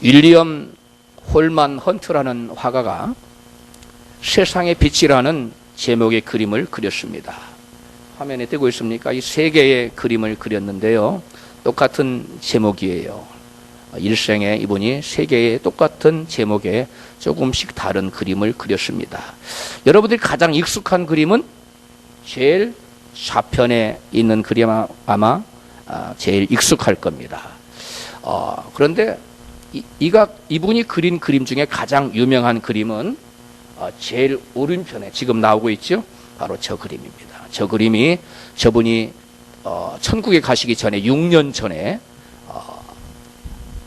윌리엄 홀만 헌트라는 화가가 세상의 빛이라는 제목의 그림을 그렸습니다. 화면에 띄고 있습니까? 이 세 개의 그림을 그렸는데요. 똑같은 제목이에요. 일생에 이분이 세 개의 똑같은 제목의 조금씩 다른 그림을 그렸습니다. 여러분들이 가장 익숙한 그림은 제일 좌편에 있는 그림 아마 제일 익숙할 겁니다. 그런데 이분이 그린 그림 중에 가장 유명한 그림은 제일 오른편에 지금 나오고 있죠. 바로 저 그림입니다. 저 그림이 저분이 천국에 가시기 전에 6년 전에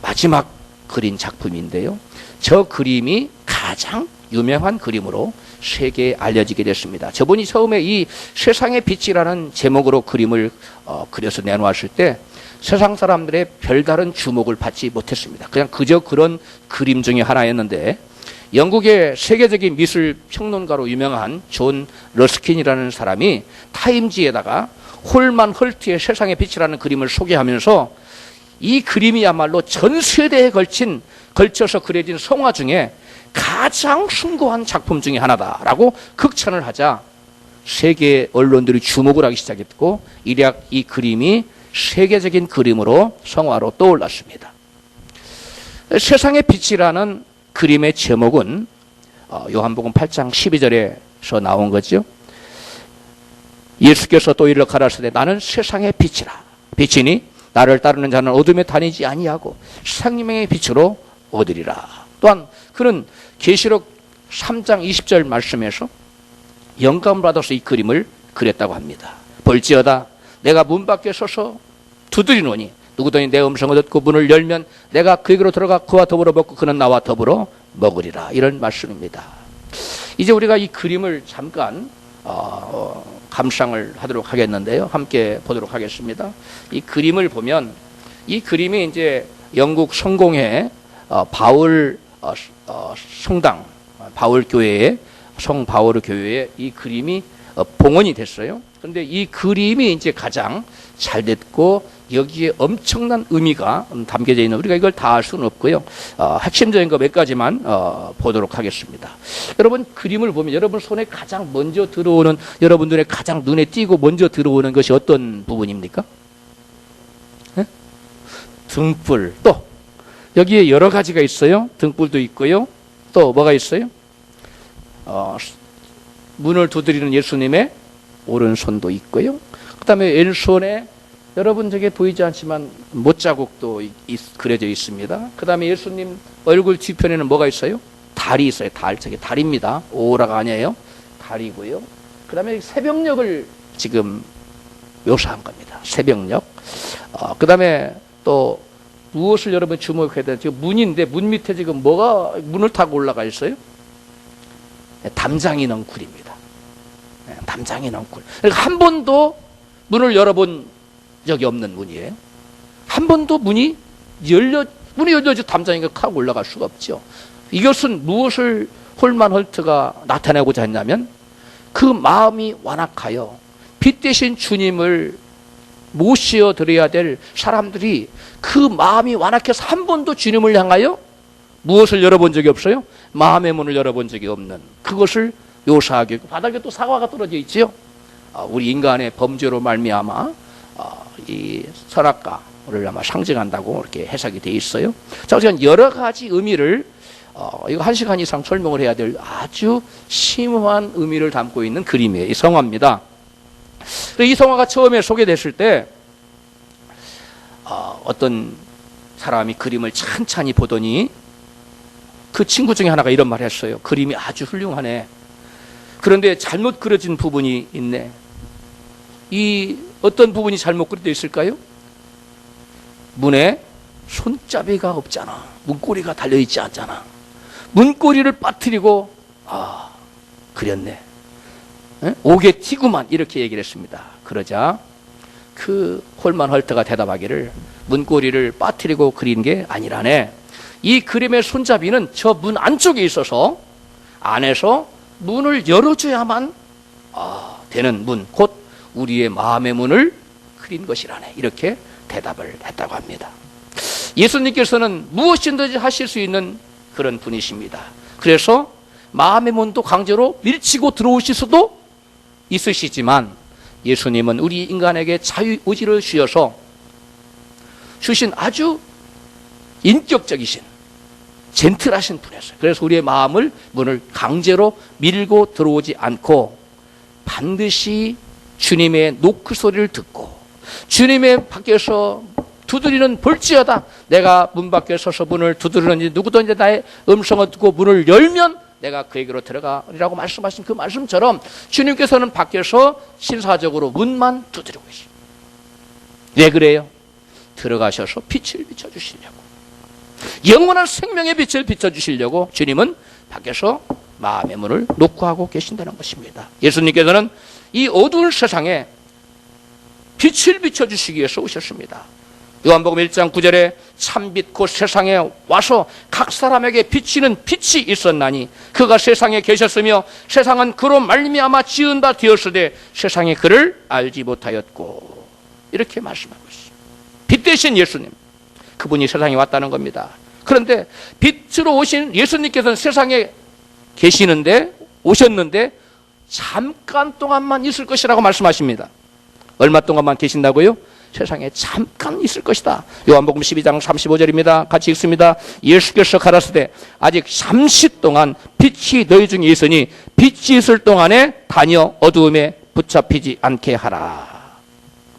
마지막 그린 작품인데요. 저 그림이 가장 유명한 그림으로 세계에 알려지게 됐습니다. 저분이 처음에 이 세상의 빛이라는 제목으로 그림을 그려서 내놓았을 때 세상 사람들의 별다른 주목을 받지 못했습니다. 그냥 그저 그런 그림 중에 하나였는데 영국의 세계적인 미술 평론가로 유명한 존 러스킨이라는 사람이 타임지에다가 홀만 헐트의 세상의 빛이라는 그림을 소개하면서 이 그림이야말로 전 세대에 걸쳐서 그려진 성화 중에 가장 숭고한 작품 중에 하나다라고 극찬을 하자 세계 언론들이 주목을 하기 시작했고 일약 이 그림이 세계적인 그림으로 성화로 떠올랐습니다. 세상의 빛이라는 그림의 제목은 요한복음 8장 12절에서 나온 거죠. 예수께서 또 이르러 가라사대 나는 세상의 빛이라. 빛이니 나를 따르는 자는 어둠에 다니지 아니하고 생명의 빛으로 얻으리라. 또한 그는 계시록 3장 20절 말씀에서 영감을 받아서 이 그림을 그렸다고 합니다. 볼지어다 내가 문 밖에 서서 두드리노니 누구든지 내 음성을 듣고 문을 열면 내가 그에게로 들어가 그와 더불어 먹고 그는 나와 더불어 먹으리라. 이런 말씀입니다. 이제 우리가 이 그림을 잠깐 감상을 하도록 하겠는데요. 함께 보도록 하겠습니다. 이 그림을 보면 이 그림이 이제 영국 성공회 바울 성당 바울 교회의 성 바울 교회에 이 그림이 봉헌이 됐어요. 그런데 이 그림이 이제 가장 잘 됐고 여기에 엄청난 의미가 담겨져 있는 우리가 이걸 다 알 수는 없고요. 핵심적인 거 몇 가지만 보도록 하겠습니다. 여러분 그림을 보면 여러분 손에 가장 먼저 들어오는 여러분 눈에 가장 눈에 띄고 먼저 들어오는 것이 어떤 부분입니까? 네? 등불. 또 여기에 여러 가지가 있어요. 등불도 있고요. 또 뭐가 있어요? 문을 두드리는 예수님의 오른손도 있고요. 그 다음에 왼손에 여러분 저게 보이지 않지만 못자국도 그려져 있습니다. 그 다음에 예수님 얼굴 뒤편에는 뭐가 있어요? 달이 있어요. 달. 저게 달입니다. 오라가 아니에요. 달이고요. 그 다음에 새벽녘을 지금 묘사한 겁니다. 새벽녘. 그 다음에 또 무엇을 여러분 주목해야 돼요? 지금 문인데 문 밑에 지금 뭐가 문을 타고 올라가 있어요? 담장이 넝쿨입니다. 담장이 넝쿨. 그러니까 한 번도 문을 열어본 적이 없는 문이에요. 한 번도 문이 열려져 담장이 하고 올라갈 수가 없죠. 이것은 무엇을 홀만 헐트가 나타내고자 했냐면 그 마음이 완악하여 빛 대신 주님을 모시어 드려야 될 사람들이 그 마음이 완악해서 한 번도 주님을 향하여 무엇을 열어본 적이 없어요? 마음의 문을 열어본 적이 없는 그것을 묘사하기 위해 바닥에 또 사과가 떨어져 있지요. 우리 인간의 범죄로 말미암아 이 선악과를 아마 상징한다고 이렇게 해석이 돼 있어요. 자, 우리가 여러 가지 의미를 이거 1시간 이상 설명을 해야 될 아주 심오한 의미를 담고 있는 그림이에요. 이 성화입니다. 이 성화가 처음에 소개됐을 때 어떤 사람이 그림을 찬찬히 보더니 그 친구 중에 하나가 이런 말을 했어요. 그림이 아주 훌륭하네. 그런데 잘못 그려진 부분이 있네. 이 어떤 부분이 잘못 그려져 있을까요? 문에 손잡이가 없잖아. 문고리가 달려있지 않잖아. 문고리를 빠뜨리고 그렸네. 옥에 튀구만 이렇게 얘기를 했습니다. 그러자 그 홀만 헐트가 대답하기를 문고리를 빠뜨리고 그린 게 아니라네. 이 그림의 손잡이는 저 문 안쪽에 있어서 안에서 문을 열어줘야만 되는 문, 곧 우리의 마음의 문을 그린 것이라네. 이렇게 대답을 했다고 합니다. 예수님께서는 무엇이든지 하실 수 있는 그런 분이십니다. 그래서 마음의 문도 강제로 밀치고 들어오실 수도 있으시지만 예수님은 우리 인간에게 자유의지를 주셔서 주신 아주 인격적이신 젠틀하신 분이었어요. 그래서 우리의 마음을 문을 강제로 밀고 들어오지 않고 반드시 주님의 노크 소리를 듣고 주님의 밖에서 두드리는 볼지어다 내가 문 밖에 서서 문을 두드리는지 누구든지 나의 음성을 듣고 문을 열면 내가 그에게로 들어가리라고 말씀하신 그 말씀처럼 주님께서는 밖에서 신사적으로 문만 두드리고 계십니다. 왜 그래요? 들어가셔서 빛을 비춰주시려고, 영원한 생명의 빛을 비춰주시려고 주님은 밖에서 마음의 문을 노크하고 계신다는 것입니다. 예수님께서는 이 어두운 세상에 빛을 비춰주시기 위해서 오셨습니다. 요한복음 1장 9절에 참빛 곧 세상에 와서 각 사람에게 비치는 빛이 있었나니 그가 세상에 계셨으며 세상은 그로 말미암아 지은 바 되었으되 세상에 그를 알지 못하였고, 이렇게 말씀하고 있습니다. 빛 대신 예수님, 그분이 세상에 왔다는 겁니다. 그런데 빛으로 오신 예수님께서는 세상에 오셨는데 잠깐 동안만 있을 것이라고 말씀하십니다. 얼마 동안만 계신다고요? 세상에 잠깐 있을 것이다. 요한복음 12장 35절입니다. 같이 읽습니다. 예수께서 가라사대 아직 잠시 동안 빛이 너희 중에 있으니 빛이 있을 동안에 다녀 어두움에 붙잡히지 않게 하라.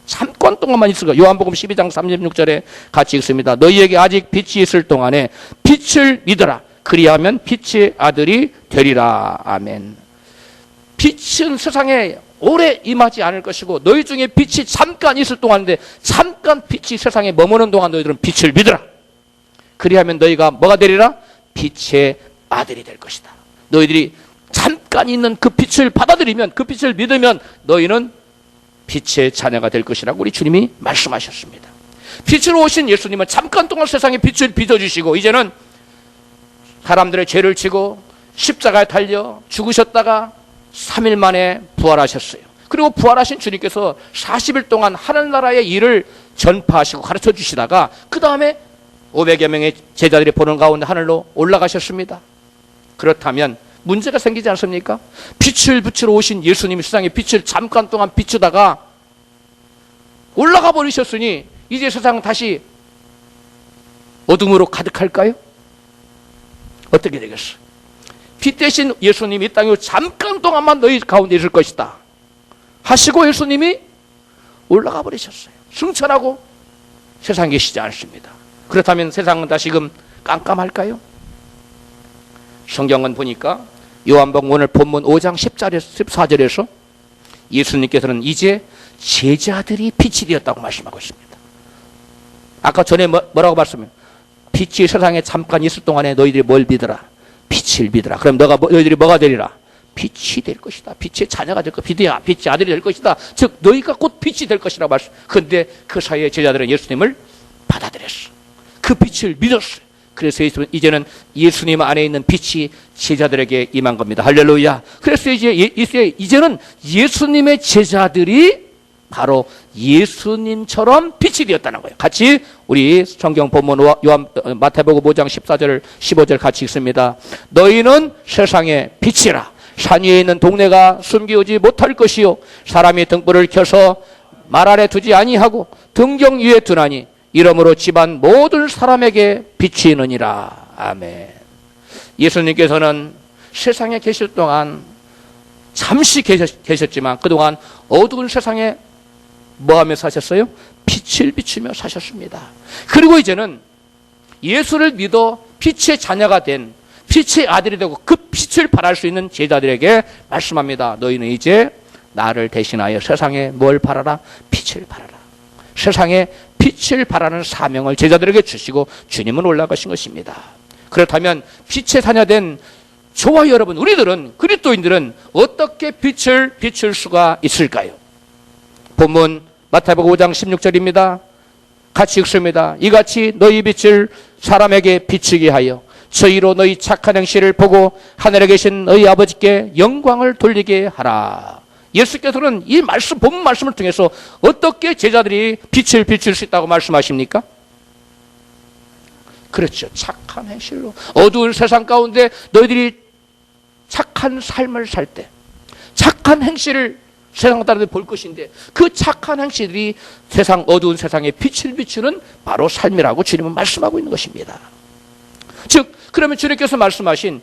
잠깐 동안만 있을 거예요. 요한복음 12장 36절에 같이 읽습니다. 너희에게 아직 빛이 있을 동안에 빛을 믿어라. 그리하면 빛의 아들이 되리라. 아멘. 빛은 세상에 오래 임하지 않을 것이고 너희 중에 빛이 잠깐 있을 동안인데 잠깐 빛이 세상에 머무는 동안 너희들은 빛을 믿어라. 그리하면 너희가 뭐가 되리라? 빛의 아들이 될 것이다. 너희들이 잠깐 있는 그 빛을 받아들이면, 그 빛을 믿으면 너희는 빛의 자녀가 될 것이라고 우리 주님이 말씀하셨습니다. 빛으로 오신 예수님은 잠깐 동안 세상에 빛을 비춰주시고 이제는 사람들의 죄를 지고 십자가에 달려 죽으셨다가 3일 만에 부활하셨어요. 그리고 부활하신 주님께서 40일 동안 하늘나라의 일을 전파하시고 가르쳐 주시다가 그 다음에 500여 명의 제자들이 보는 가운데 하늘로 올라가셨습니다. 그렇다면 문제가 생기지 않습니까? 빛을 비추러 오신 예수님이 세상에 빛을 잠깐 동안 비추다가 올라가 버리셨으니 이제 세상은 다시 어둠으로 가득할까요? 어떻게 되겠어요? 빛 대신 예수님이 이 땅에 잠깐 동안만 너희 가운데 있을 것이다 하시고 예수님이 올라가 버리셨어요. 승천하고 세상에 계시지 않습니다. 그렇다면 세상은 다시금 깜깜할까요? 성경은 보니까 요한복음 오늘 본문 5장 14절에서 예수님께서는 이제 제자들이 빛이 되었다고 말씀하고 있습니다. 아까 전에 뭐라고 말씀해요? 빛이 세상에 잠깐 있을 동안에 너희들이 뭘 믿어라? 빛을 믿어라. 그럼 너희들이 뭐가 되리라? 빛이 될 것이다. 빛의 자녀가 될 것이다. 빛의 아들이 될 것이다. 즉 너희가 곧 빛이 될 것이라고 말씀. 그런데 그 사이에 제자들은 예수님을 받아들였어. 그 빛을 믿었어요. 그래서 이제는 예수님 안에 있는 빛이 제자들에게 임한 겁니다. 할렐루야. 그래서 이제는 예수님의 제자들이 바로 예수님처럼 빛이 되었다는 거예요. 같이 우리 성경 본문 마태복음 5장 14절 15절 같이 읽습니다. 너희는 세상의 빛이라. 산 위에 있는 동네가 숨기우지 못할 것이요 사람이 등불을 켜서 말 아래 두지 아니하고 등경 위에 두나니 이러므로 집안 모든 사람에게 비치느니라. 아멘. 예수님께서는 세상에 계실 동안 잠시 계셨지만 그동안 어두운 세상에 뭐하며 사셨어요? 빛을 비추며 사셨습니다. 그리고 이제는 예수를 믿어 빛의 자녀가 된 빛의 아들이 되고 그 빛을 발할 수 있는 제자들에게 말씀합니다. 너희는 이제 나를 대신하여 세상에 뭘 발하라? 빛을 발하라. 세상에 빛을 발하는 사명을 제자들에게 주시고 주님은 올라가신 것입니다. 그렇다면 빛의 자녀된 저와 여러분, 우리들은, 그리스도인들은 어떻게 빛을 비출 수가 있을까요? 본문 마태복음 5장 16절입니다. 같이 읽습니다. 이같이 너희 빛을 사람에게 비추게 하여 저희로 너희 착한 행실을 보고 하늘에 계신 너희 아버지께 영광을 돌리게 하라. 예수께서는 이 말씀, 본문 말씀을 통해서 어떻게 제자들이 빛을 비출 수 있다고 말씀하십니까? 그렇죠. 착한 행실로 어두운 세상 가운데 너희들이 착한 삶을 살 때 착한 행실을 세상 사람들이 볼 것인데 그 착한 행실이 세상 어두운 세상에 빛을 비추는 바로 삶이라고 주님은 말씀하고 있는 것입니다. 즉 그러면 주님께서 말씀하신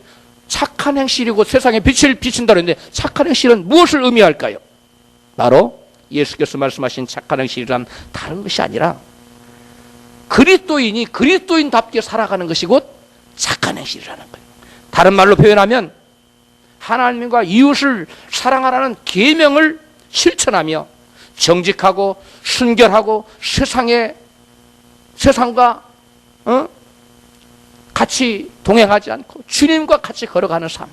착한 행실이고 세상에 빛을 비춘다 그랬는데 착한 행실은 무엇을 의미할까요? 바로 예수께서 말씀하신 착한 행실이란 다른 것이 아니라 그리스도인이 그리스도인답게 살아가는 것이 곧 착한 행실이라는 거예요. 다른 말로 표현하면 하나님과 이웃을 사랑하라는 계명을 실천하며 정직하고 순결하고 세상과 같이 동행하지 않고 주님과 같이 걸어가는 삶,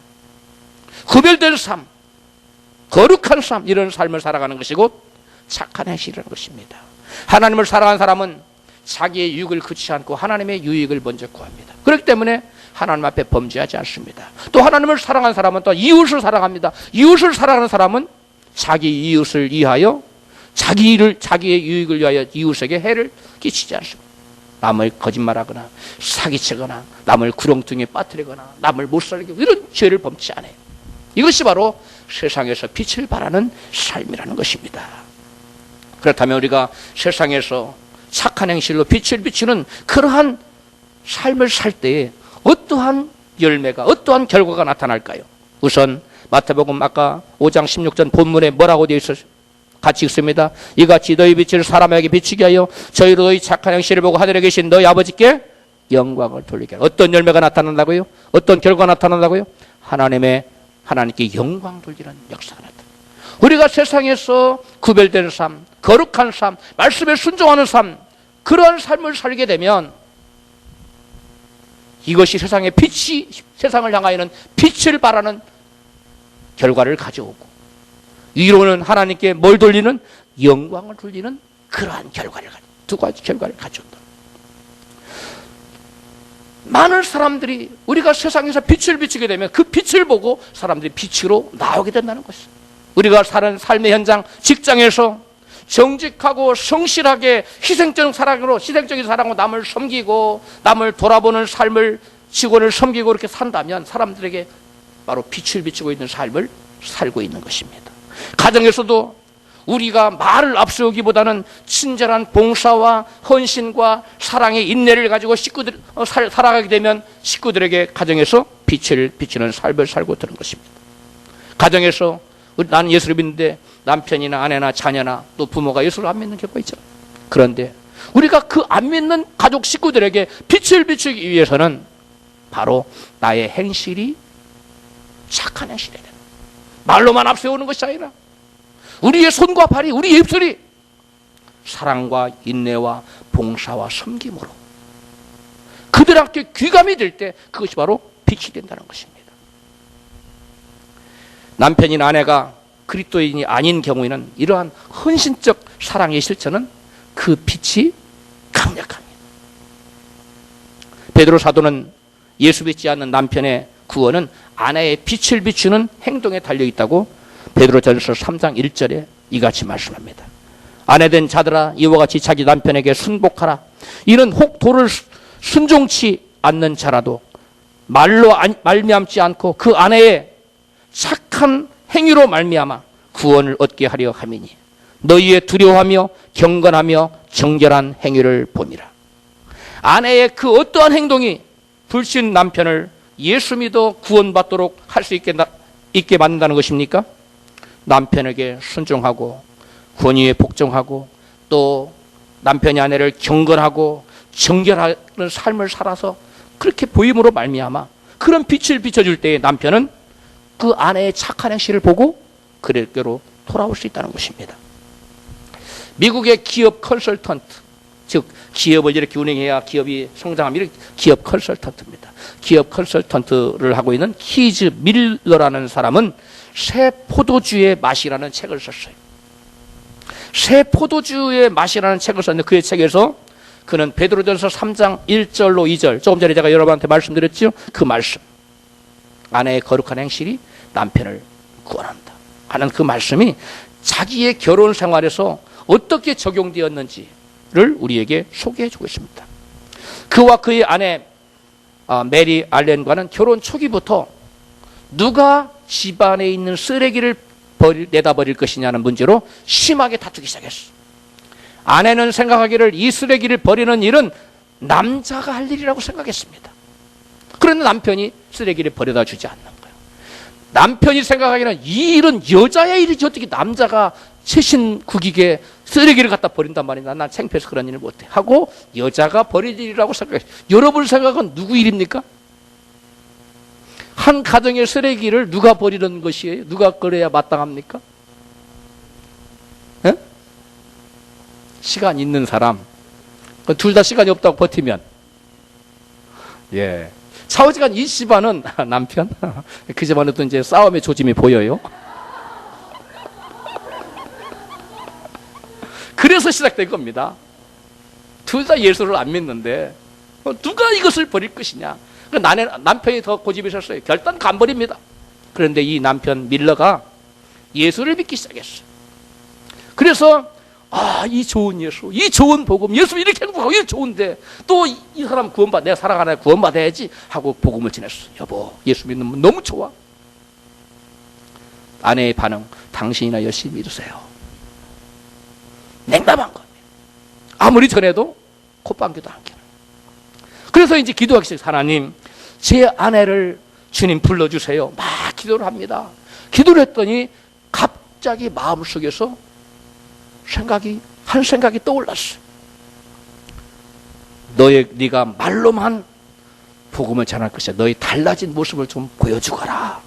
구별된 삶, 거룩한 삶, 이런 삶을 살아가는 것이 곧 착한 행실이라는 것입니다. 하나님을 사랑하는 사람은 자기의 유익을 그치지 않고 하나님의 유익을 먼저 구합니다. 그렇기 때문에 하나님 앞에 범죄하지 않습니다. 또 하나님을 사랑하는 사람은 또 이웃을 사랑합니다. 이웃을 사랑하는 사람은 자기 이웃을 위하여 자기의 유익을 위하여 이웃에게 해를 끼치지 않습니다. 남을 거짓말하거나 사기치거나 남을 구렁텅이에 빠뜨리거나 남을 못살게 이런 죄를 범치 않아요. 이것이 바로 세상에서 빛을 발하는 삶이라는 것입니다. 그렇다면 우리가 세상에서 착한 행실로 빛을 비추는 그러한 삶을 살 때에 어떠한 열매가 어떠한 결과가 나타날까요? 우선 마태복음 아까 5장 16절 본문에 뭐라고 되어 있어요? 같이 읽습니다. 이같이 너희 빛을 사람에게 비추게 하여 저희로 너희 착한 행실을 보고 하늘에 계신 너희 아버지께 영광을 돌리게 하라. 어떤 열매가 나타난다고요? 어떤 결과가 나타난다고요? 하나님께 영광 돌리는 역사가 나타납니다. 우리가 세상에서 구별된 삶, 거룩한 삶, 말씀에 순종하는 삶, 그러한 삶을 살게 되면 이것이 세상의 빛이 세상을 향하여는 빛을 발하는 결과를 가져오고 위로는 하나님께 뭘 돌리는? 영광을 돌리는 그러한 결과를 두 가지 결과를 가져온다. 많은 사람들이 우리가 세상에서 빛을 비추게 되면 그 빛을 보고 사람들이 빛으로 나오게 된다는 것이죠. 우리가 사는 삶의 현장, 직장에서 정직하고 성실하게 희생적인 사랑으로 남을 섬기고 남을 돌아보는 삶을 직원을 섬기고 이렇게 산다면 사람들에게 바로 빛을 비추고 있는 삶을 살고 있는 것입니다. 가정에서도 우리가 말을 앞세우기보다는 친절한 봉사와 헌신과 사랑의 인내를 가지고 살아가게 되면 식구들에게 가정에서 빛을 비추는 삶을 살고 드는 것입니다. 가정에서 나는 예수를 믿는데 남편이나 아내나 자녀나 또 부모가 예수를 안 믿는 경우가 있잖아요. 그런데 우리가 그 안 믿는 가족 식구들에게 빛을 비추기 위해서는 바로 나의 행실이 착한 행실이야 된다. 말로만 앞세우는 것이 아니라 우리의 손과 발이, 우리의 입술이 사랑과 인내와 봉사와 섬김으로 그들한테 귀감이 될 때 그것이 바로 빛이 된다는 것입니다. 남편이나 아내가 그리스도인이 아닌 경우에는 이러한 헌신적 사랑의 실천은 그 빛이 강력합니다. 베드로 사도는 예수 믿지 않는 남편의 구원은 아내의 빛을 비추는 행동에 달려있다고 베드로전서 3장 1절에 이같이 말씀합니다. 아내된 자들아 이와 같이 자기 남편에게 순복하라. 이는 혹 도를 순종치 않는 자라도 말로 말미암지 않고 그 아내의 착한 행위로 말미암아 구원을 얻게 하려 함이니 너희의 두려워하며 경건하며 정결한 행위를 봄이라. 아내의 그 어떠한 행동이 불신 남편을 예수 믿어 구원받도록 할 수 있게 만든다는 것입니까? 남편에게 순종하고 권위에 복종하고 또 남편이 아내를 경건하고 정결하는 삶을 살아서 그렇게 보임으로 말미암아 그런 빛을 비춰줄 때에 남편은 그 아내의 착한 행실을 보고 그에게로 돌아올 수 있다는 것입니다. 미국의 기업 컨설턴트, 즉 기업을 이렇게 운영해야 기업이 성장하면 이렇게 기업 컨설턴트입니다. 기업 컨설턴트를 하고 있는 키즈 밀러라는 사람은 새 포도주의 맛이라는 책을 썼어요. 새 포도주의 맛이라는 책을 썼는데 그의 책에서 그는 베드로전서 3장 1절로 2절, 조금 전에 제가 여러분한테 말씀드렸죠. 그 말씀, 아내의 거룩한 행실이 남편을 구원한다 하는 그 말씀이 자기의 결혼 생활에서 어떻게 적용되었는지를 우리에게 소개해 주고 있습니다. 그와 그의 아내 메리 알렌과는 결혼 초기부터 누가 집안에 있는 쓰레기를 내다 버릴 것이냐는 문제로 심하게 다투기 시작했어. 아내는 생각하기를 이 쓰레기를 버리는 일은 남자가 할 일이라고 생각했습니다. 그런데 남편이 쓰레기를 버려다 주지 않는 거예요. 남편이 생각하기는 이 일은 여자의 일이지 어떻게 남자가 최신 국익에 쓰레기를 갖다 버린단 말이야. 난 창피해서 그런 일을 못해 하고 여자가 버릴 일이라고 생각했어요. 여러분 생각은 누구 일입니까? 한 가정의 쓰레기를 누가 버리는 것이에요? 누가 그래야 마땅합니까? 에? 시간 있는 사람, 둘 다 시간이 없다고 버티면, 예. 차오지간 이 집안은 남편, 그 집안에도 이제 싸움의 조짐이 보여요. 그래서 시작된 겁니다. 둘 다 예수를 안 믿는데 누가 이것을 버릴 것이냐. 남편이 더 고집이 섰어요. 결단 안 버립니다. 그런데 이 남편 밀러가 예수를 믿기 시작했어요. 그래서 이 좋은 예수, 이 좋은 복음, 예수 이렇게 행복하고 이렇게 좋은데 또 이 사람 구원받아, 내가 살아가는 구원받아야지 하고 복음을 전했어. 여보, 예수 믿는 분 너무 좋아. 아내의 반응, 당신이나 열심히 믿으세요. 냉담한 겁니다. 아무리 전해도 콧방귀도 안 켜는. 그래서 이제 기도하기 시작해요. 하나님, 제 아내를 주님 불러주세요. 막 기도를 합니다. 기도를 했더니 갑자기 마음속에서 한 생각이 떠올랐어요. 네가 말로만 복음을 전할 것이야. 너의 달라진 모습을 좀 보여주거라.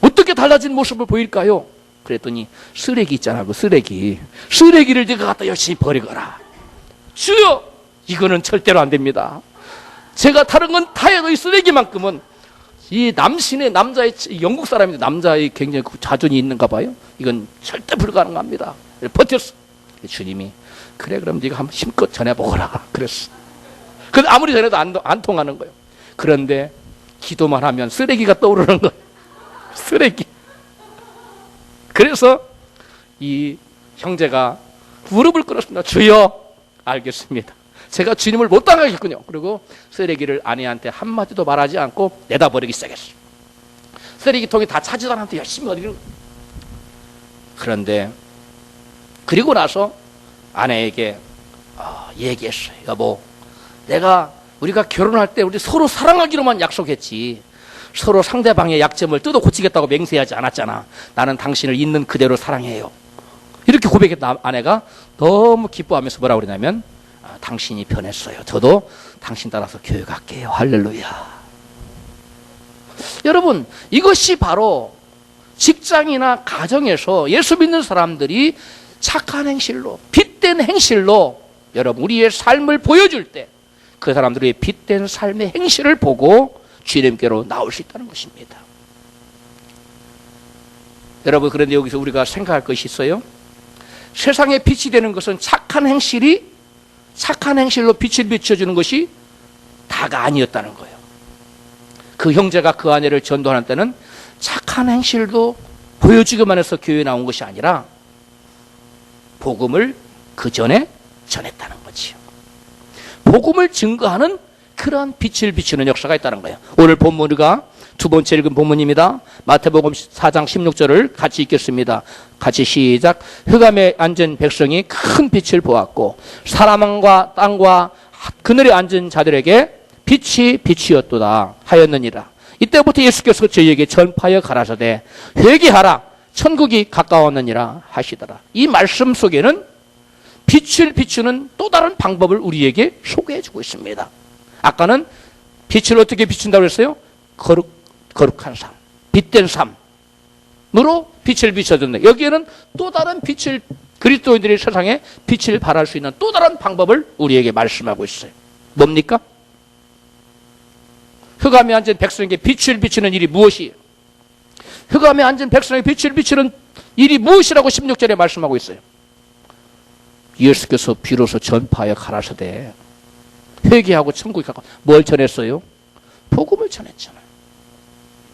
어떻게 달라진 모습을 보일까요? 그랬더니 쓰레기 있잖아. 그 쓰레기를 네가 갖다 열심히 버리거라. 주여, 이거는 절대로 안 됩니다. 제가 다른 건 다 해도 이 쓰레기만큼은 이 남자의 영국 사람인데 남자의 굉장히 자존이 있는가 봐요. 이건 절대 불가능합니다. 버텼어. 주님이 그래 그럼 네가 한번 힘껏 전해보거라 그랬어. 근데 아무리 전해도 안 통하는 거예요. 그런데 기도만 하면 쓰레기가 떠오르는 거예요. 쓰레기. 그래서 이 형제가 무릎을 꿇었습니다. 주여, 알겠습니다. 제가 주님을 못 당하겠군요. 그리고 쓰레기를 아내한테 한마디도 말하지 않고 내다 버리기 시작했어요. 쓰레기통이 다 차지도 않았는데 열심히 버리는 거예요. 그런데 그리고 나서 아내에게 얘기했어요. 여보, 우리가 결혼할 때 우리 서로 사랑하기로만 약속했지 서로 상대방의 약점을 뜯어 고치겠다고 맹세하지 않았잖아. 나는 당신을 있는 그대로 사랑해요. 이렇게 고백했던 아내가 너무 기뻐하면서 뭐라고 그러냐면 당신이 변했어요. 저도 당신 따라서 교회 갈게요. 할렐루야. 여러분, 이것이 바로 직장이나 가정에서 예수 믿는 사람들이 착한 행실로, 빛된 행실로 여러분 우리의 삶을 보여줄 때 그 사람들의 빛된 삶의 행실을 보고 주님께로 나올 수 있다는 것입니다. 여러분, 그런데 여기서 우리가 생각할 것이 있어요. 세상에 빛이 되는 것은 착한 행실로 빛을 비춰주는 것이 다가 아니었다는 거예요. 그 형제가 그 아내를 전도하는 때는 착한 행실도 보여주기만 해서 교회에 나온 것이 아니라 복음을 그 전에 전했다는 거지요. 복음을 증거하는 그러한 빛을 비추는 역사가 있다는 거예요. 오늘 본문 우리가 두 번째 읽은 본문입니다. 마태복음 4장 16절을 같이 읽겠습니다. 같이 시작. 흑암에 앉은 백성이 큰 빛을 보았고 사람과 땅과 그늘에 앉은 자들에게 빛이 빛이었도다 하였느니라. 이때부터 예수께서 저희에게 전파하여 가라사대 회개하라 천국이 가까웠느니라 하시더라. 이 말씀 속에는 빛을 비추는 또 다른 방법을 우리에게 소개해 주고 있습니다. 아까는 빛을 어떻게 비춘다고 했어요? 거룩한 삶, 빛된 삶으로 빛을 비춰준다. 여기에는 또 다른 빛을, 그리스도인들이 세상에 빛을 발할 수 있는 또 다른 방법을 우리에게 말씀하고 있어요. 뭡니까? 흑암에 앉은 백성에게 빛을 비추는 일이 무엇이에요? 흑암에 앉은 백성에게 빛을 비추는 일이 무엇이라고 16절에 말씀하고 있어요. 예수께서 비로소 전파하여 가라사대 회개하고 천국에 가까워. 뭘 전했어요? 복음을 전했잖아요.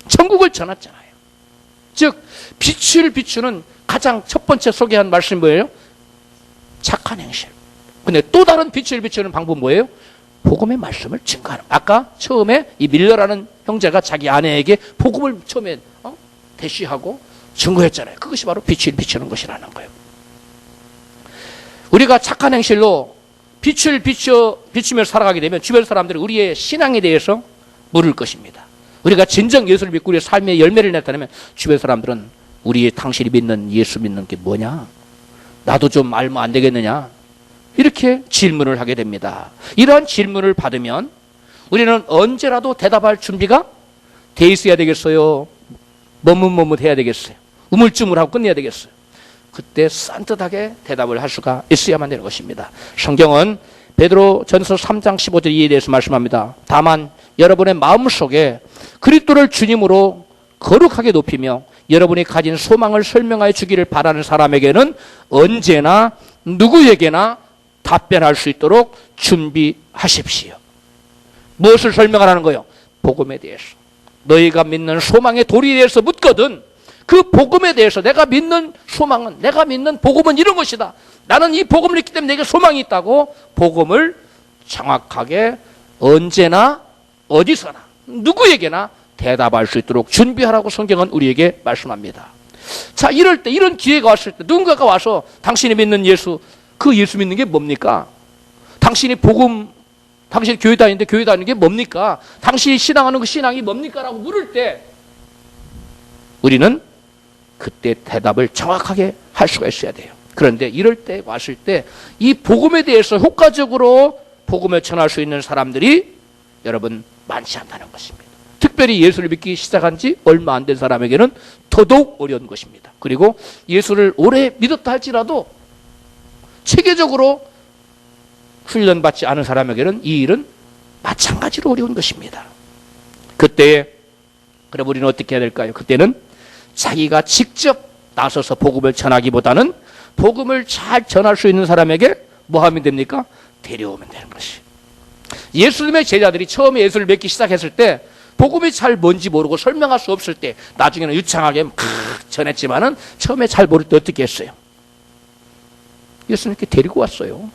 천국을 전했잖아요. 즉 빛을 비추는 가장 첫 번째 소개한 말씀이 뭐예요? 착한 행실. 근데 또 다른 빛을 비추는 방법은 뭐예요? 복음의 말씀을 증거하는. 아까 처음에 이 밀러라는 형제가 자기 아내에게 복음을 처음에 대시하고 증거했잖아요. 그것이 바로 빛을 비추는 것이라는 거예요. 우리가 착한 행실로 빛을 비추며 살아가게 되면 주변 사람들이 우리의 신앙에 대해서 물을 것입니다. 우리가 진정 예수를 믿고 우리의 삶의 열매를 나타내면 주변 사람들은 우리의 당신이 믿는 예수 믿는 게 뭐냐? 나도 좀 알면 안 되겠느냐? 이렇게 질문을 하게 됩니다. 이러한 질문을 받으면 우리는 언제라도 대답할 준비가 돼 있어야 되겠어요? 머뭇머뭇해야 되겠어요? 우물쭈물하고 끝내야 되겠어요? 그때 산뜻하게 대답을 할 수가 있어야만 되는 것입니다. 성경은 베드로전서 3장 15절 이에 대해서 말씀합니다. 다만 여러분의 마음속에 그리스도를 주님으로 거룩하게 높이며 여러분이 가진 소망을 설명하여 주기를 바라는 사람에게는 언제나 누구에게나 답변할 수 있도록 준비하십시오. 무엇을 설명하라는 거예요? 복음에 대해서. 너희가 믿는 소망의 도리에 대해서 묻거든 그 복음에 대해서 내가 믿는 소망은, 내가 믿는 복음은 이런 것이다. 나는 이 복음을 믿기 때문에 내게 소망이 있다고 복음을 정확하게 언제나 어디서나 누구에게나 대답할 수 있도록 준비하라고 성경은 우리에게 말씀합니다. 자, 이럴 때, 이런 기회가 왔을 때 누군가가 와서 당신이 믿는 예수, 그 예수 믿는 게 뭡니까? 당신이 복음, 당신이 교회 다니는데 교회 다니는 게 뭡니까? 당신이 신앙하는 그 신앙이 뭡니까? 라고 물을 때 우리는 그때 대답을 정확하게 할 수가 있어야 돼요. 그런데 이럴 때 왔을 때 이 복음에 대해서 효과적으로 복음을 전할 수 있는 사람들이 여러분 많지 않다는 것입니다. 특별히 예수를 믿기 시작한 지 얼마 안 된 사람에게는 더더욱 어려운 것입니다. 그리고 예수를 오래 믿었다 할지라도 체계적으로 훈련받지 않은 사람에게는 이 일은 마찬가지로 어려운 것입니다. 그때 그럼 우리는 어떻게 해야 될까요? 그때는 자기가 직접 나서서 복음을 전하기보다는 복음을 잘 전할 수 있는 사람에게 뭐 하면 됩니까? 데려오면 되는 것이. 예수님의 제자들이 처음에 예수를 믿기 시작했을 때 복음이 잘 뭔지 모르고 설명할 수 없을 때 나중에는 유창하게 전했지만은 처음에 잘 모를 때 어떻게 했어요? 예수님께 데리고 왔어요.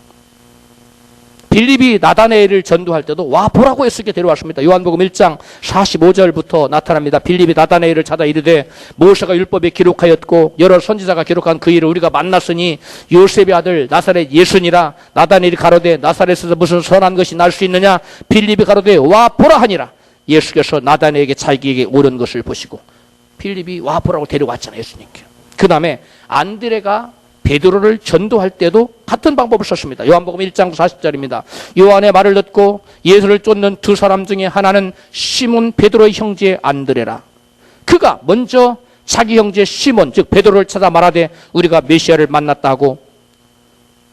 빌립이 나다나엘을 전도할 때도 와 보라고 예수께 데려왔습니다. 요한복음 1장 45절부터 나타납니다. 빌립이 나다나엘을 찾아 이르되 모세가 율법에 기록하였고 여러 선지자가 기록한 그 일을 우리가 만났으니 요셉의 아들 나사렛 예수니라. 나다나엘이 가로되 나사렛에서 무슨 선한 것이 날 수 있느냐? 빌립이 가로되 와 보라 하니라. 예수께서 나다나엘에게 자기에게 옳은 것을 보시고 빌립이 와 보라고 데려왔잖아요. 예수님께. 그 다음에 안드레가 베드로를 전도할 때도 같은 방법을 썼습니다. 요한복음 1장 40절입니다. 요한의 말을 듣고 예수를 쫓는 두 사람 중에 하나는 시몬 베드로의 형제 안드레라. 그가 먼저 자기 형제 시몬 즉 베드로를 찾아 말하되 우리가 메시아를 만났다고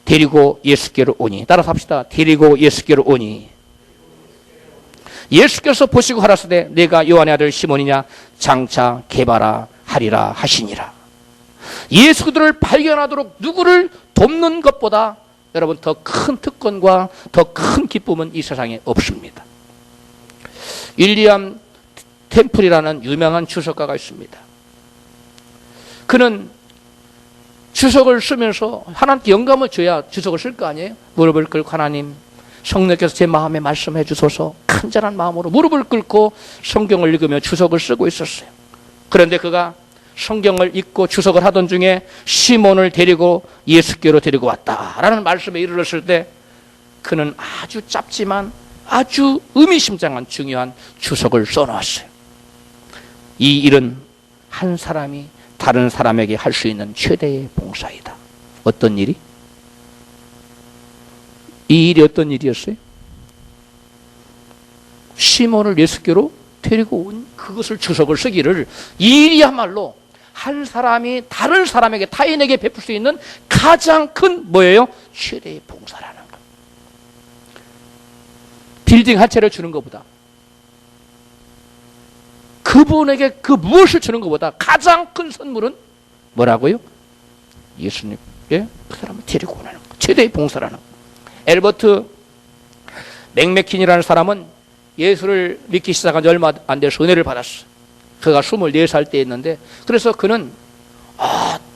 데리고 예수께로 오니. 따라서 합시다. 데리고 예수께로 오니. 예수께서 보시고 하라사대 내가 요한의 아들 시몬이냐? 장차 개바라 하리라 하시니라. 예수 그들을 발견하도록 누구를 돕는 것보다 여러분 더 큰 특권과 더 큰 기쁨은 이 세상에 없습니다. 윌리엄 템플이라는 유명한 주석가가 있습니다. 그는 주석을 쓰면서 하나님께 영감을 줘야 주석을 쓸 거 아니에요? 무릎을 꿇고 하나님 성령께서 제 마음에 말씀해 주소서 간절한 마음으로 무릎을 꿇고 성경을 읽으며 주석을 쓰고 있었어요. 그런데 그가 성경을 읽고 주석을 하던 중에 시몬을 데리고 예수께로 데리고 왔다라는 말씀에 이르렀을 때 그는 아주 짧지만 아주 의미심장한 중요한 주석을 써놓았어요. 이 일은 한 사람이 다른 사람에게 할 수 있는 최대의 봉사이다. 어떤 일이? 이 일이 어떤 일이었어요? 시몬을 예수께로 데리고 온 그것을 주석을 쓰기를 이 일이야말로 한 사람이 다른 사람에게 타인에게 베풀 수 있는 가장 큰 뭐예요? 최대의 봉사라는 것. 빌딩 한 채를 주는 것보다 그분에게 그 무엇을 주는 것보다 가장 큰 선물은 뭐라고요? 예수님께 그 사람을 데리고 오는 것. 최대의 봉사라는 것. 엘버트 맥메킨이라는 사람은 예수를 믿기 시작한 지 얼마 안 돼서 은혜를 받았어. 그가 24살 때였는데 그래서 그는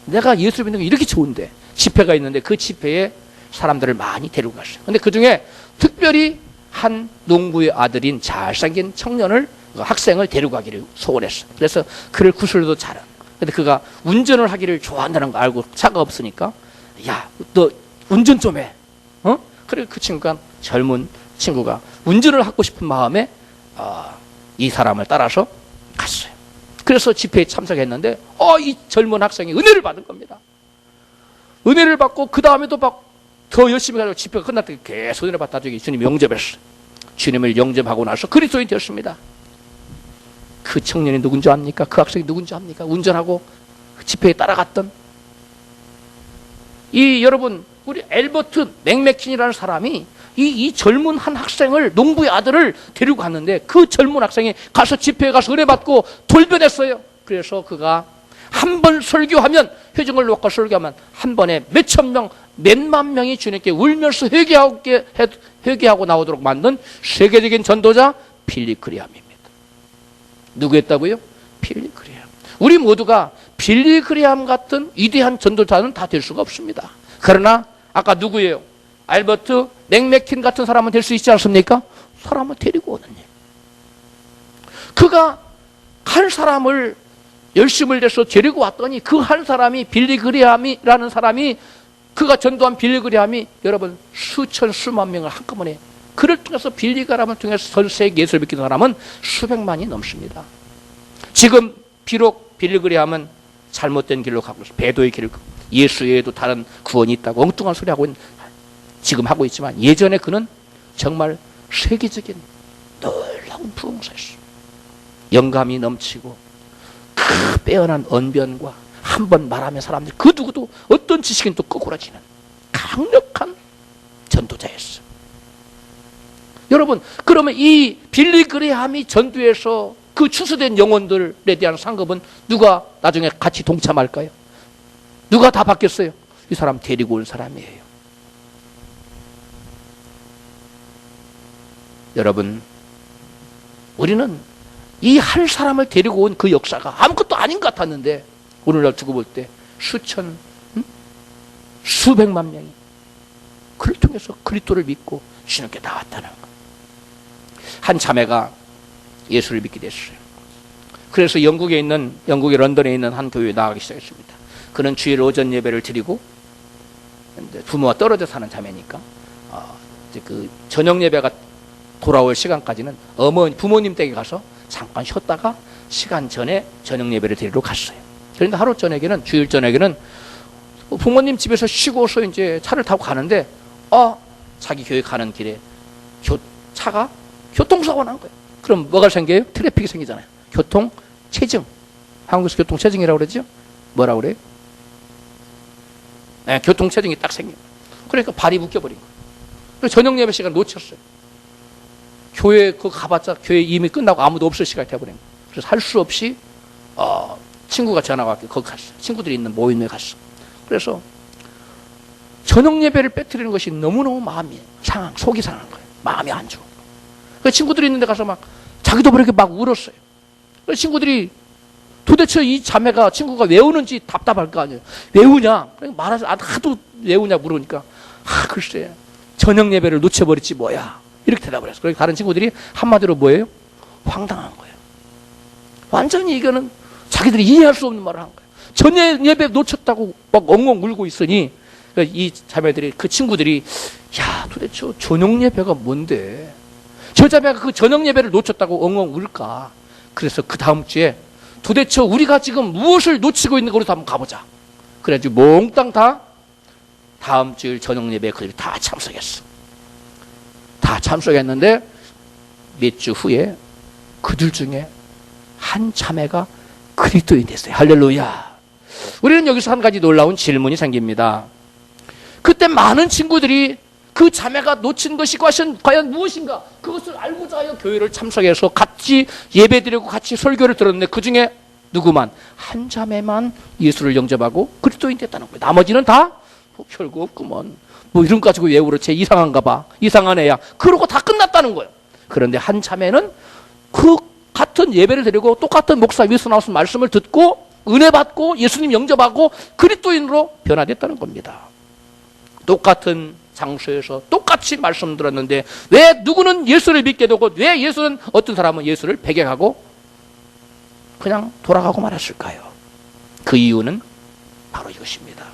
내가 예수를 믿는 게 이렇게 좋은데 집회가 있는데 그 집회에 사람들을 많이 데리고 갔어요. 근데 그 중에 특별히 한 농부의 아들인 잘생긴 청년을, 학생을 데리고 가기를 소원했어. 그래서 그를 구슬도 잘한. 근데 그가 운전을 하기를 좋아한다는 거 알고 차가 없으니까, 야, 너 운전 좀 해. 그래 그 친구가, 젊은 친구가 운전을 하고 싶은 마음에 이 사람을 따라서 갔어요. 그래서 집회에 참석했는데 이 젊은 학생이 은혜를 받은 겁니다. 은혜를 받고 그 다음에도 막 더 열심히 가지고 집회가 끝날 때 계속 은혜를 받다 저기 주님 영접했어요. 주님을 영접하고 나서 그리스도인이 되었습니다. 그 청년이 누군지 압니까? 그 학생이 누군지 압니까? 운전하고 집회에 따라갔던 여러분, 우리 엘버트 맥메킨이라는 사람이 이 젊은 한 학생을, 농부의 아들을 데리고 갔는데, 그 젊은 학생이 가서 집회에 가서 은혜 받고 돌변했어요. 그래서 그가 한 번 설교하면, 회중을 놓고 설교하면 한 번에 몇천 명, 몇만 명이 주님께 울면서 회개하고 나오도록 만든 세계적인 전도자 빌리 그레함입니다. 누구였다고요? 빌리 그레함. 우리 모두가 빌리 그레함 같은 위대한 전도자는 다 될 수가 없습니다. 그러나 아까 누구예요? 알버트 맥메킨 같은 사람은 될 수 있지 않습니까? 사람을 데리고 오는 일. 그가 한 사람을 열심을 내서 데리고 왔더니 그 한 사람이 빌리 그레함이라는 사람이, 그가 전도한 빌리 그레함이 여러분 수천 수만 명을 한꺼번에, 그를 통해서 빌리 그레함을 통해서 전 세계 예수를 믿는 사람은 수백만이 넘습니다. 지금 비록 빌리 그레함은 잘못된 길로 가고 있어요. 배도의 길을, 예수 외에도 다른 구원이 있다고 엉뚱한 소리 하고 지금 하고 있지만, 예전에 그는 정말 세계적인 놀라운 부흥사였어요. 영감이 넘치고 그 빼어난 언변과 한 번 말하면 사람들 그 누구도 어떤 지식인 또 꼬꾸라지는 강력한 전도자였어요. 여러분, 그러면 이 빌리 그레함이 전도해서 그 추수된 영혼들에 대한 상급은 누가 나중에 같이 동참할까요? 누가 다 받겠어요? 이 사람 데리고 온 사람이에요. 여러분, 우리는 이 한 사람을 데리고 온 그 역사가 아무것도 아닌 것 같았는데, 오늘날 두고 볼 때 수천, 수백만 명이 그를 통해서 그리스도를 믿고 주님께 나왔다는 것. 한 자매가 예수를 믿게 됐어요. 그래서 영국의 런던에 있는 한 교회에 나가기 시작했습니다. 그는 주일 오전 예배를 드리고, 부모와 떨어져 사는 자매니까 이제 그 저녁 예배가 돌아올 시간까지는 부모님 댁에 가서 잠깐 쉬었다가 시간 전에 저녁 예배를 드리러 갔어요. 그러니까 하루 저녁에는, 주일 저녁에는 부모님 집에서 쉬고서 이제 차를 타고 가는데 자기 교회 가는 길에 차가 교통사고가 난 거예요. 그럼 뭐가 생겨요? 트래픽이 생기잖아요. 교통체증. 한국에서 교통체증이라고 그러죠? 뭐라고 그래요? 네, 교통체증이 딱 생겨요. 그러니까 발이 묶여버린 거예요. 그래서 저녁 예배 시간 놓쳤어요. 교회 가봤자 교회 이미 끝나고 아무도 없을 시간이 돼버린 거예요. 그래서 할 수 없이 친구가 전화가 왔길래 거기 갔어요. 친구들이 있는 모임에 갔어. 그래서 저녁 예배를 빼뜨리는 것이 너무너무 속이 상한 거예요. 마음이 안 좋은 거예요. 그 친구들이 있는 데 가서 막 자기도 모르게 막 울었어요. 그 친구들이 도대체 이 자매가, 친구가 왜 우는지 답답할 거 아니에요. 왜 우냐? 말하지, 하도 왜 우냐 물으니까 글쎄 저녁 예배를 놓쳐버렸지 뭐야, 이렇게 대답을 했어요. 그래서 다른 친구들이 한마디로 뭐예요? 황당한 거예요. 완전히 이거는 자기들이 이해할 수 없는 말을 한 거예요. 저녁 예배 놓쳤다고 막 엉엉 울고 있으니 이 자매들이, 그 친구들이, 야, 도대체 저녁 예배가 뭔데 저 자매가 그 저녁 예배를 놓쳤다고 엉엉 울까? 그래서 그 다음 주에 도대체 우리가 지금 무엇을 놓치고 있는 거로 한번 가보자. 그래가지고 몽땅 다 다음 주일 저녁 예배에 그들이 다 참석했어. 다 참석했는데 몇 주 후에 그들 중에 한 자매가 그리스도인이 됐어요. 할렐루야. 우리는 여기서 한 가지 놀라운 질문이 생깁니다. 그때 많은 친구들이 그 자매가 놓친 것이 과연 무엇인가, 그것을 알고자 하여 교회를 참석해서 같이 예배드리고 같이 설교를 들었는데, 그 중에 누구만, 한 자매만 예수를 영접하고 그리스도인 됐다는 거예요. 나머지는 다 별거 없구먼, 이런 거 가지고 왜 울어, 쟤 이상한가 봐, 이상한 애야, 그러고 다 끝났다는 거예요. 그런데 한 자매는 그 같은 예배를 드리고 똑같은 목사 위에서 나오신 말씀을 듣고 은혜 받고 예수님 영접하고 그리스도인으로 변화됐다는 겁니다. 똑같은 장소에서 똑같이 말씀 들었는데 왜 누구는 예수를 믿게 되고 왜 예수는 어떤 사람은 예수를 배격하고 그냥 돌아가고 말았을까요? 그 이유는 바로 이것입니다.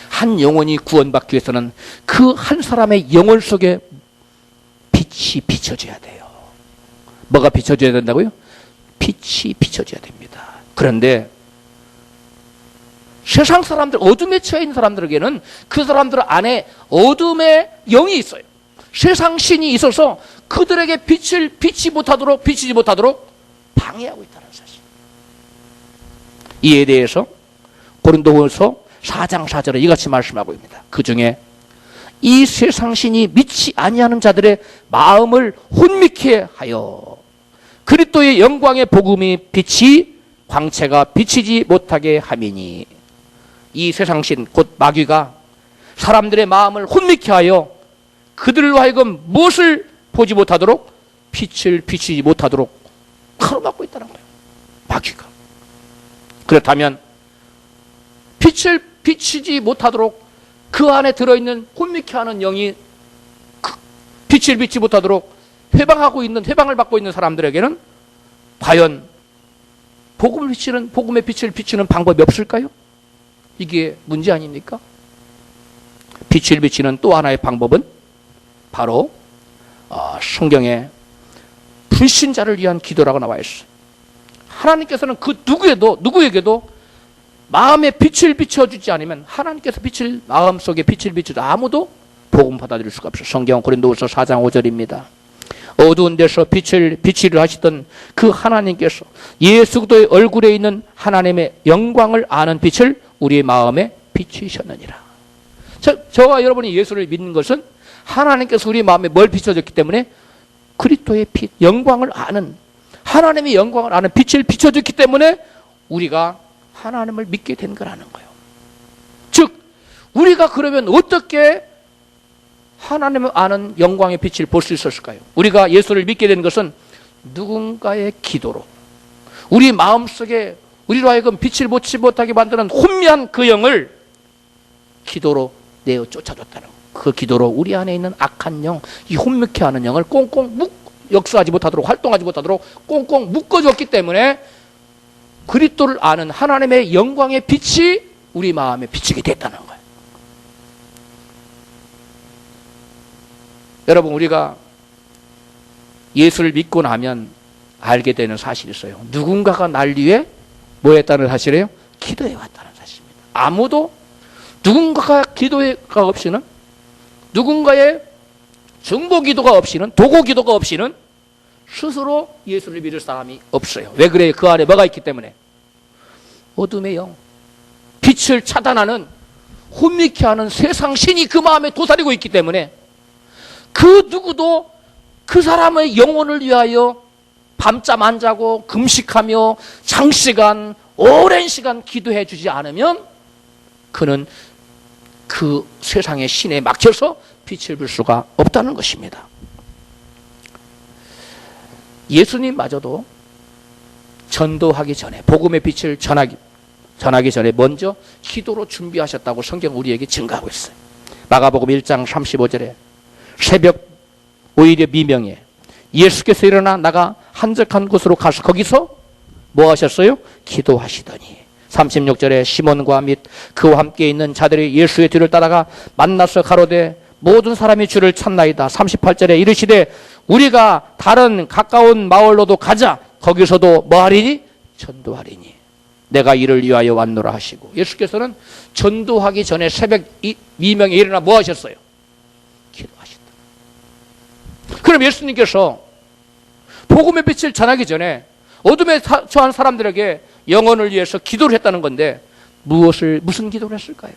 한 영혼이 구원받기 위해서는 그 한 사람의 영혼 속에 빛이 비춰져야 돼요. 뭐가 비춰져야 된다고요? 빛이 비춰져야 됩니다. 그런데 세상 사람들, 어둠에 처해 있는 사람들에게는 그 사람들 안에 어둠의 영이 있어요. 세상 신이 있어서 그들에게 빛을 비치지 못하도록 방해하고 있다는 사실. 이에 대해서 고린도후서 4장 4절에 이같이 말씀하고 있습니다. 그 중에 이 세상 신이 믿지 아니하는 자들의 마음을 혼미케 하여 그리스도의 영광의 복음이 빛이 광채가 비치지 못하게 함이니, 이 세상신 곧 마귀가 사람들의 마음을 혼미케 하여 그들로 하여금 무엇을 보지 못하도록 빛을 비치지 못하도록 가로막고 있다는 거예요. 마귀가. 그렇다면 빛을 비치지 못하도록 그 안에 들어있는 혼미케 하는 영이 빛을 비치지 못하도록 회방을 받고 있는 사람들에게는 과연 복음의 빛을 비추는 방법이 없을까요? 이게 문제 아닙니까? 빛을 비치는 또 하나의 방법은 바로 성경에 불신자를 위한 기도라고 나와 있어요. 하나님께서는 그 누구에게도 마음에 빛을 비춰주지 않으면, 하나님께서 마음속에 빛을 비춰도 아무도 복음 받아들일 수가 없어요. 성경 고린도후서 4장 5절입니다. 어두운 데서 빛을 비치려 하시던 그 하나님께서 예수 그리스도의 얼굴에 있는 하나님의 영광을 아는 빛을 우리의 마음에 비추셨느니라. 저와 여러분이 예수를 믿는 것은 하나님께서 우리 마음에 뭘 비춰줬기 때문에 그리스도의 빛, 영광을 아는, 하나님의 영광을 아는 빛을 비춰줬기 때문에 우리가 하나님을 믿게 된 거라는 거예요. 즉 우리가 그러면 어떻게 하나님을 아는 영광의 빛을 볼 수 있었을까요? 우리가 예수를 믿게 된 것은 누군가의 기도로, 우리 마음속에 우리로 하여금 빛을 보지 못하게 만드는 혼미한 그 영을 기도로 내어 쫓아줬다는 거예요. 그 기도로 우리 안에 있는 악한 영, 이 혼미케 하는 영을 꽁꽁 역사하지 못하도록, 활동하지 못하도록 꽁꽁 묶어줬기 때문에 그리스도를 아는 하나님의 영광의 빛이 우리 마음에 비치게 됐다는 거예요. 여러분, 우리가 예수를 믿고 나면 알게 되는 사실이 있어요. 누군가가 날 위해 뭐 했다는 사실이에요? 기도해 왔다는 사실입니다. 아무도 누군가가 기도가 없이는, 누군가의 중보 기도가 없이는, 도고 기도가 없이는 스스로 예수를 믿을 사람이 없어요. 왜 그래요? 그 안에 뭐가 있기 때문에? 어둠의 영, 빛을 차단하는, 혼미케 하는 세상 신이 그 마음에 도사리고 있기 때문에 그 누구도 그 사람의 영혼을 위하여 밤잠 안 자고 금식하며 장시간, 오랜 시간 기도해 주지 않으면 그는 그 세상의 신에 막혀서 빛을 볼 수가 없다는 것입니다. 예수님마저도 전도하기 전에, 복음의 빛을 전하기 전에 먼저 기도로 준비하셨다고 성경 우리에게 증거하고 있어요. 마가복음 1장 35절에 새벽 오히려 미명에 예수께서 일어나 나가 한적한 곳으로 가서 거기서 뭐 하셨어요? 기도하시더니, 36절에 시몬과 및 그와 함께 있는 자들이 예수의 뒤를 따라가 만나서 가로되 모든 사람이 주를 찾나이다. 38절에 이르시되 우리가 다른 가까운 마을로도 가자. 거기서도 뭐 하리니? 전도하리니 내가 이를 위하여 왔노라 하시고, 예수께서는 전도하기 전에 새벽 미명에 일어나 뭐 하셨어요? 기도하셨다. 그럼 예수님께서 복음의 빛을 전하기 전에 어둠에 처한 사람들에게 영혼을 위해서 기도를 했다는 건데 무슨 기도를 했을까요?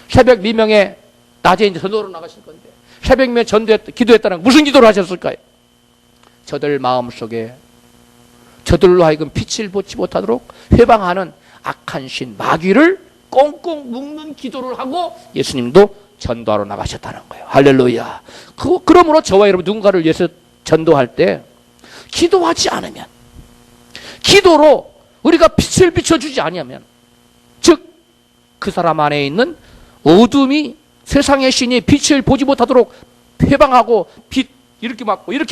새벽 미명에 낮에 이제 전도로 나가실 건데 새벽 미명에 기도했다는 무슨 기도를 하셨을까요? 저들 마음속에 저들로 하여금 빛을 보지 못하도록 회방하는 악한 신 마귀를 꽁꽁 묶는 기도를 하고 예수님도 전도하러 나가셨다는 거예요. 할렐루야. 그러므로 저와 여러분 누군가를 위해서 전도할 때 기도하지 않으면, 기도로 우리가 빛을 비춰주지 아니하면, 즉 그 사람 안에 있는 어둠이 세상의 신이 빛을 보지 못하도록 회방하고 빛 이렇게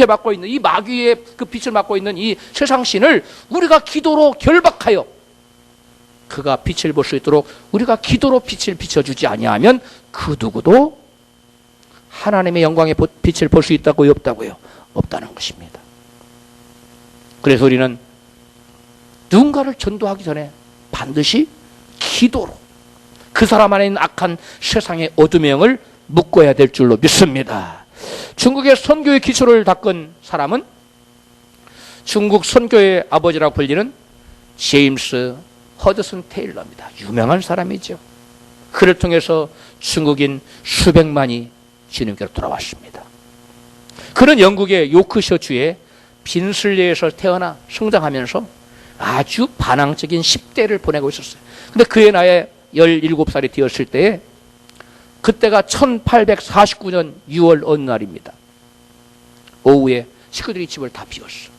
막고 있는 이 마귀의 그 빛을 막고 있는 이 세상 신을 우리가 기도로 결박하여 그가 빛을 볼 수 있도록 우리가 기도로 빛을 비춰주지 아니하면 그 누구도 하나님의 영광의 빛을 볼 수 있다고요, 없다고요? 없다는 것입니다. 그래서 우리는 누군가를 전도하기 전에 반드시 기도로 그 사람 안에 있는 악한 세상의 어둠의 영을 묶어야 될 줄로 믿습니다. 중국의 선교의 기초를 닦은 사람은 중국 선교의 아버지라고 불리는 제임스 허드슨 테일러입니다. 유명한 사람이죠. 그를 통해서 중국인 수백만이 주님께로 돌아왔습니다. 그는 영국의 요크셔주의 빈슬리에서 태어나 성장하면서 아주 반항적인 10대를 보내고 있었어요. 근데 그의 나이 17살이 되었을 때에 그때가 1849년 6월 어느 날입니다. 오후에 식구들이 집을 다 비웠어.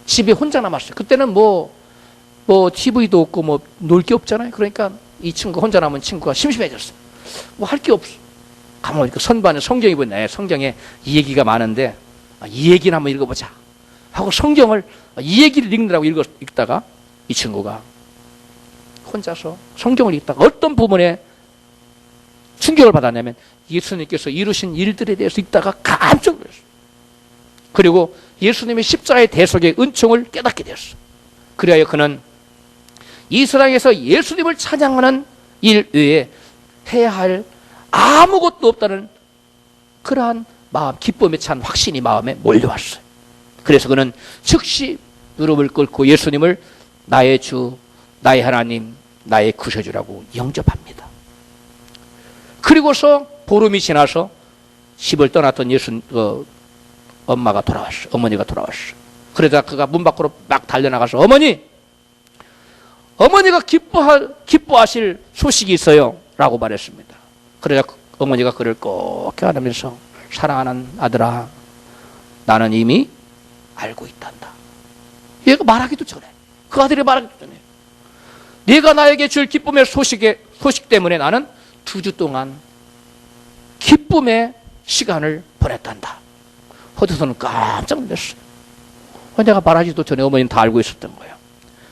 집에 혼자 남았어요. 그때는 뭐 TV도 없고 뭐 놀 게 없잖아요. 그러니까 이 친구 혼자 남은 친구가 심심해졌어요. 뭐 할 게 없어. 가만히 선반에 성경이 보네. 성경에 이 얘기가 많은데 이 얘기나 한번 읽어보자 하고 성경을 이 얘기를 읽느라고 읽다가 이 친구가 혼자서 성경을 읽다가 어떤 부분에 충격을 받았냐면 예수님께서 이루신 일들에 대해서 읽다가 깜짝 놀랐어요. 그리고 예수님의 십자가의 대속의 은총을 깨닫게 되었어요. 그리하여 그는 이 세상에서 예수님을 찬양하는 일 외에 해야 할 아무것도 없다는 그러한 마음, 기쁨에 찬 확신이 마음에 몰려왔어요. 그래서 그는 즉시 무릎을 꿇고 예수님을 나의 주, 나의 하나님, 나의 구세주라고 영접합니다. 그리고서 보름이 지나서 집을 떠났던 엄마가 돌아왔어. 어머니가 돌아왔어. 그러다 그가 문 밖으로 막 달려나가서 어머니가 기뻐하실 소식이 있어요 라고 말했습니다. 그러자 어머니가 그를 꼭 껴안으면서 사랑하는 아들아, 나는 이미 알고 있단다. 얘가 말하기도 전에, 그 아들이 말하기도 전에 네가 나에게 줄 기쁨의 소식 때문에 나는 2주 동안 기쁨의 시간을 보냈단다. 허드슨은 깜짝 놀랐어요. 내가 말하지도 전에 어머니는 다 알고 있었던 거예요.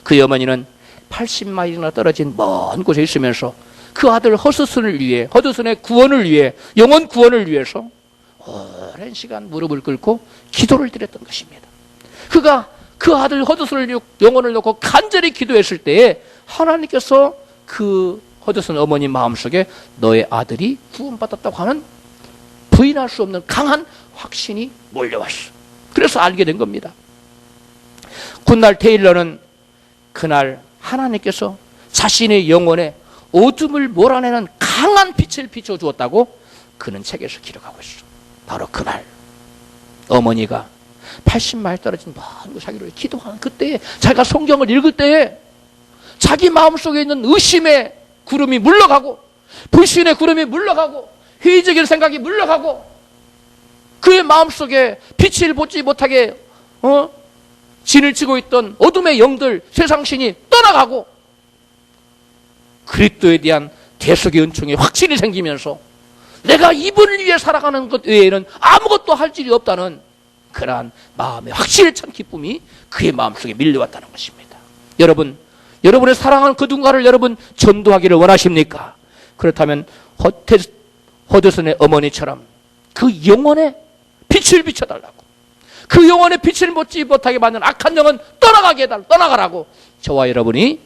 그 어머니는 80마일이나 떨어진 먼 곳에 있으면서 그 아들 허드슨의 구원을 위해, 영혼 구원을 위해서 오랜 시간 무릎을 꿇고 기도를 드렸던 것입니다. 그가 그 아들 허드슨을 영혼을 놓고 간절히 기도했을 때에 하나님께서 그 허드슨 어머니 마음속에 너의 아들이 구원받았다고 하는 부인할 수 없는 강한 확신이 몰려왔어. 그래서 알게 된 겁니다. 훗날 테일러는 그날 하나님께서 자신의 영혼에 어둠을 몰아내는 강한 빛을 비춰주었다고 그는 책에서 기록하고 있어. 바로 그날 어머니가 80마일 떨어진 먼 곳 자기를 기도하는 그때에, 자기가 성경을 읽을 때에 자기 마음속에 있는 의심의 구름이 물러가고 불신의 구름이 물러가고 회의적인 생각이 물러가고 그의 마음속에 빛을 보지 못하게 진을 치고 있던 어둠의 영들, 세상신이 떠나가고 그리스도에 대한 대속의 은총에 확신이 생기면서 내가 이분을 위해 살아가는 것 외에는 아무것도 할 일이 없다는 그러한 마음의 확실히 찬 기쁨이 그의 마음속에 밀려왔다는 것입니다. 여러분의 사랑하는 그 누군가를 여러분 전도하기를 원하십니까? 그렇다면 허드슨의 어머니처럼 그 영혼에 빛을 비춰달라고, 그 영혼에 빛을 보지 못하게 만든 악한 영은 떠나가라고 저와 여러분이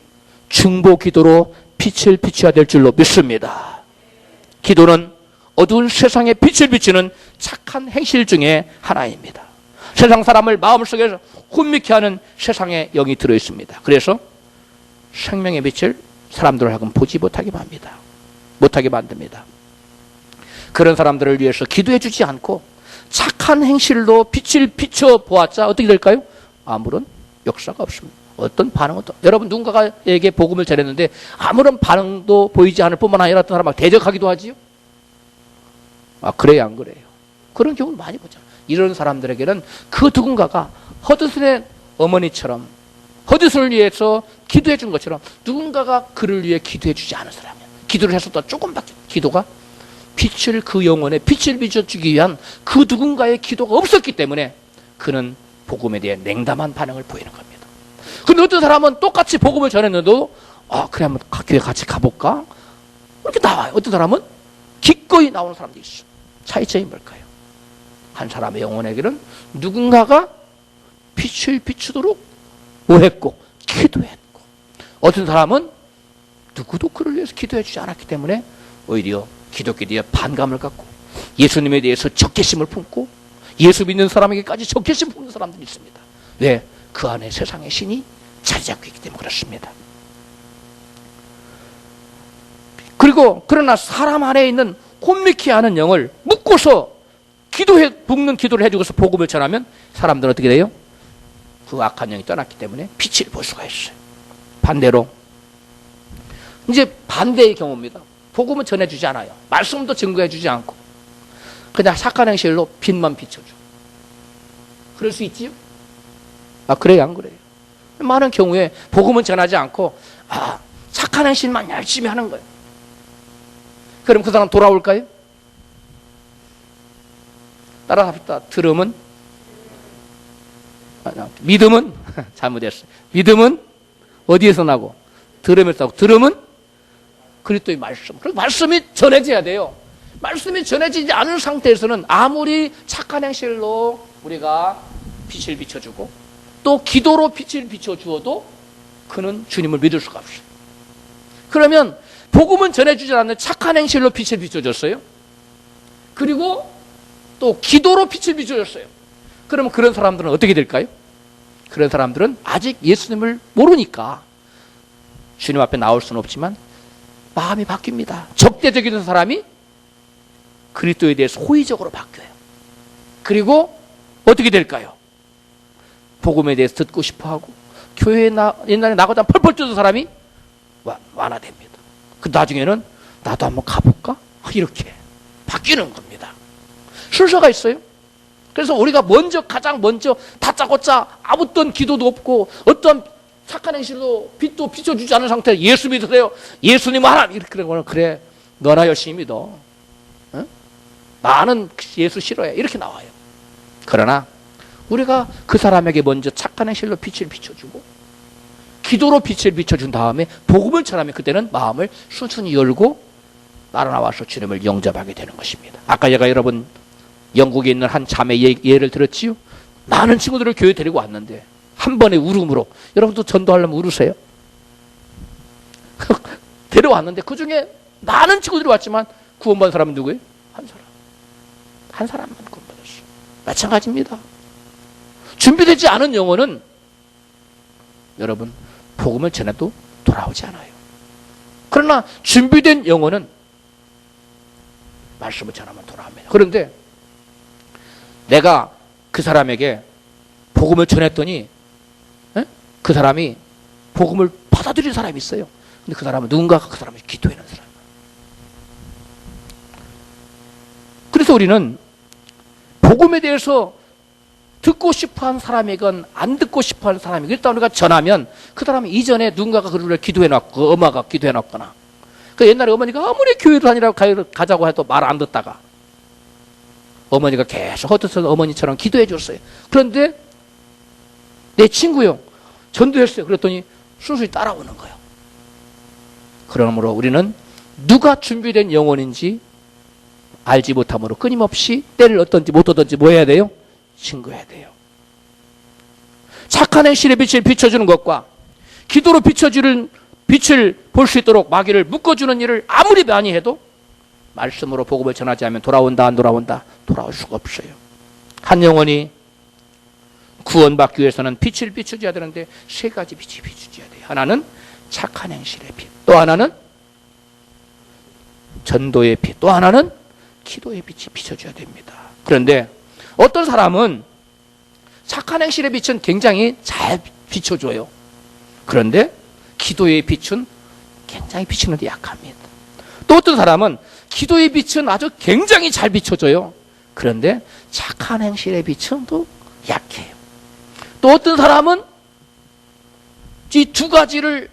중보 기도로 빛을 비춰야 될 줄로 믿습니다. 기도는 어두운 세상에 빛을 비추는 착한 행실 중에 하나입니다. 세상 사람을 마음속에서 혼미케 하는 세상의 영이 들어있습니다. 그래서 생명의 빛을 사람들을 하여금 보지 못하게 만듭니다. 그런 사람들을 위해서 기도해 주지 않고 착한 행실로 빛을 비춰 보았자 어떻게 될까요? 아무런 역사가 없습니다. 어떤 반응도. 여러분 누군가에게 복음을 전했는데 아무런 반응도 보이지 않을 뿐만 아니라 어떤 사람 막 대적하기도 하지요. 그래요, 안 그래요? 그런 경우를 많이 보잖아요. 이런 사람들에게는 그 누군가가 허드슨의 어머니처럼 허드슨을 위해서 기도해 준 것처럼 누군가가 그를 위해 기도해 주지 않은 사람이야. 기도를 했었다 조금밖에 기도가 빛을 그 영혼에 빛을 비춰주기 위한 그 누군가의 기도가 없었기 때문에 그는 복음에 대해 냉담한 반응을 보이는 겁니다. 근데 어떤 사람은 똑같이 복음을 전했는데도 그래 한번 교회 같이 가볼까? 이렇게 나와요. 어떤 사람은 기꺼이 나오는 사람도 있어요. 차이점이 뭘까요? 한 사람의 영혼에게는 누군가가 빛을 비추도록 뭐 했고 기도했고, 어떤 사람은 누구도 그를 위해서 기도해 주지 않았기 때문에 오히려 기독교에 대해 반감을 갖고 예수님에 대해서 적개심을 품고 예수 믿는 사람에게까지 적개심 품는 사람들이 있습니다. 왜? 그 안에 세상의 신이 자리 잡고 있기 때문에 그렇습니다. 그리고 그러나 사람 안에 있는 혼미케 하는 영을 묶고서 묶는 기도를 해주고서 복음을 전하면 사람들은 어떻게 돼요? 그 악한 영이 떠났기 때문에 빛을 볼 수가 있어요. 반대로 이제 반대의 경우입니다. 복음은 전해주지 않아요. 말씀도 증거해주지 않고 그냥 착한 행실로 빛만 비춰줘. 그럴 수 있지요? 그래요, 안 그래요? 많은 경우에 복음은 전하지 않고 착한 행실만 열심히 하는 거예요. 그럼 그 사람 돌아올까요? 따라합시다. 믿음은 잘못했어요. 믿음은 어디에서 나고? 들음에서 나고. 들음은 그리스도의 말씀. 그래서 말씀이 전해져야 돼요. 말씀이 전해지지 않은 상태에서는 아무리 착한 행실로 우리가 빛을 비춰주고 또 기도로 빛을 비춰주어도 그는 주님을 믿을 수가 없어요. 그러면 복음은 전해주지 않는 착한 행실로 빛을 비춰줬어요. 그리고 또 기도로 빛을 비춰줬어요. 그러면 그런 사람들은 어떻게 될까요? 그런 사람들은 아직 예수님을 모르니까 주님 앞에 나올 수는 없지만 마음이 바뀝니다. 적대적인 사람이 그리스도에 대해서 호의적으로 바뀌어요. 그리고 어떻게 될까요? 복음에 대해서 듣고 싶어하고 교회에 옛날에 나가다 펄펄 뛰던 사람이 완화됩니다. 그 나중에는 나도 한번 가볼까? 이렇게 바뀌는 겁니다. 순서가 있어요. 그래서 우리가 가장 먼저 다짜고짜 아무 어떤 기도도 없고 어떤 착한 행실로 빛도 비춰주지 않은 상태에 예수 믿으세요. 예수님 하나님 이렇게 그러면 그래 너나 열심히 믿어. 응? 나는 예수 싫어해. 이렇게 나와요. 그러나 우리가 그 사람에게 먼저 착한 행실로 빛을 비춰주고 기도로 빛을 비춰준 다음에 복음을 전하면 그때는 마음을 순순히 열고 나와서 주님을 영접하게 되는 것입니다. 아까 제가 여러분 영국에 있는 한 자매 예를 들었지요. 많은 친구들을 교회 데리고 왔는데 한 번의 울음으로, 여러분도 전도하려면 울으세요. 데려왔는데 그 중에 많은 친구들이 왔지만 구원받은 사람은 누구예요? 한 사람만 구원받았어요. 마찬가지입니다. 준비되지 않은 영혼은 여러분 복음을 전해도 돌아오지 않아요. 그러나 준비된 영혼은 말씀을 전하면 돌아옵니다. 그런데 내가 그 사람에게 복음을 전했더니 그 사람이 복음을 받아들인 사람이 있어요. 근데 그 사람은 누군가가 그 사람을 기도하는 사람. 그래서 우리는 복음에 대해서 듣고 싶어하는 사람이건 안 듣고 싶어하는 사람이건 일단 우리가 전하면 그 사람이 이전에 누군가가 그를 기도해놨고 엄마가 기도해놨거나 그 옛날에 어머니가 아무리 교회를 다니라고 가자고 해도 말 안 듣다가 어머니가 계속 헛헛한 어머니처럼 기도해 줬어요. 그런데 내 친구요 전도했어요. 그랬더니 순순히 따라오는 거예요. 그러므로 우리는 누가 준비된 영혼인지 알지 못함으로 끊임없이 때를 얻든지 못 얻든지 뭐 해야 돼요? 증거해야 돼요. 착한 행실의 빛을 비춰주는 것과 기도로 비춰주는 빛을 볼 수 있도록 마귀를 묶어주는 일을 아무리 많이 해도 말씀으로 복음을 전하지 않으면 돌아온다 안 돌아온다? 돌아올 수가 없어요. 한 영혼이 구원받기 위해서는 빛을 비춰줘야 되는데 세 가지 빛이 비춰줘야 돼요. 하나는 착한 행실의 빛, 또 하나는 전도의 빛, 또 하나는 기도의 빛이 비춰줘야 됩니다. 그런데 어떤 사람은 착한 행실의 빛은 굉장히 잘 비춰줘요. 그런데 기도의 빛은 굉장히 비추는데 약합니다. 또 어떤 사람은 기도의 빛은 아주 굉장히 잘 비춰줘요. 그런데 착한 행실의 빛은 또 약해요. 또 어떤 사람은 이 두 가지를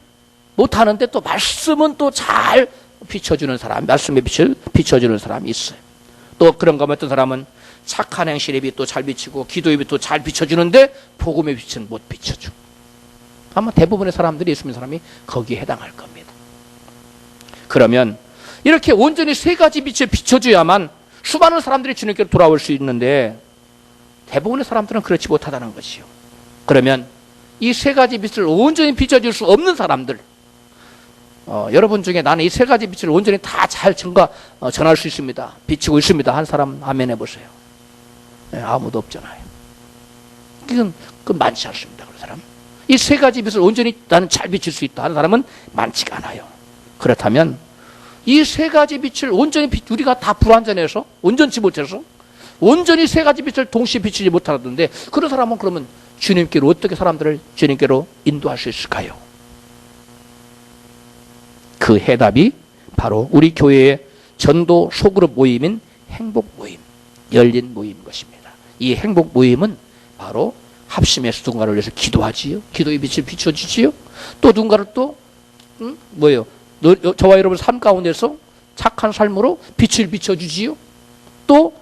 못하는데 또 말씀은 또 잘 비춰주는 사람, 말씀의 빛을 비춰주는 사람이 있어요. 또 그런가 하면 어떤 사람은 착한 행실의 빛도 잘 비치고 기도의 빛도 잘 비춰주는데 복음의 빛은 못 비춰줘. 아마 대부분의 사람들이 예수 믿는 사람이 거기에 해당할 겁니다. 그러면 이렇게 온전히 세 가지 빛을 비춰줘야만 수많은 사람들이 주님께로 돌아올 수 있는데 대부분의 사람들은 그렇지 못하다는 것이요. 그러면 이 세 가지 빛을 온전히 비춰줄 수 없는 사람들, 여러분 중에 나는 이 세 가지 빛을 온전히 다 잘 전할 수 있습니다, 비추고 있습니다 한 사람 아멘 해보세요. 네, 아무도 없잖아요. 그건 많지 않습니다. 그런 사람. 이 세 가지 빛을 온전히 나는 잘 비출 수 있다 하는 사람은 많지가 않아요. 그렇다면 이 세 가지 빛을 온전히 우리가 다 불완전해서 온전치 못해서 온전히 세 가지 빛을 동시에 비추지 못하던데 그런 사람은 그러면 주님께로 어떻게 사람들을 주님께로 인도할 수 있을까요? 그 해답이 바로 우리 교회의 전도 소그룹 모임인 행복 모임, 열린 모임인 것입니다. 이 행복 모임은 바로 합심해서 누군가를 위해서 기도하지요. 기도의 빛을 비춰주지요. 또 누군가를 또 저와 여러분 삶 가운데서 착한 삶으로 빛을 비춰주지요. 또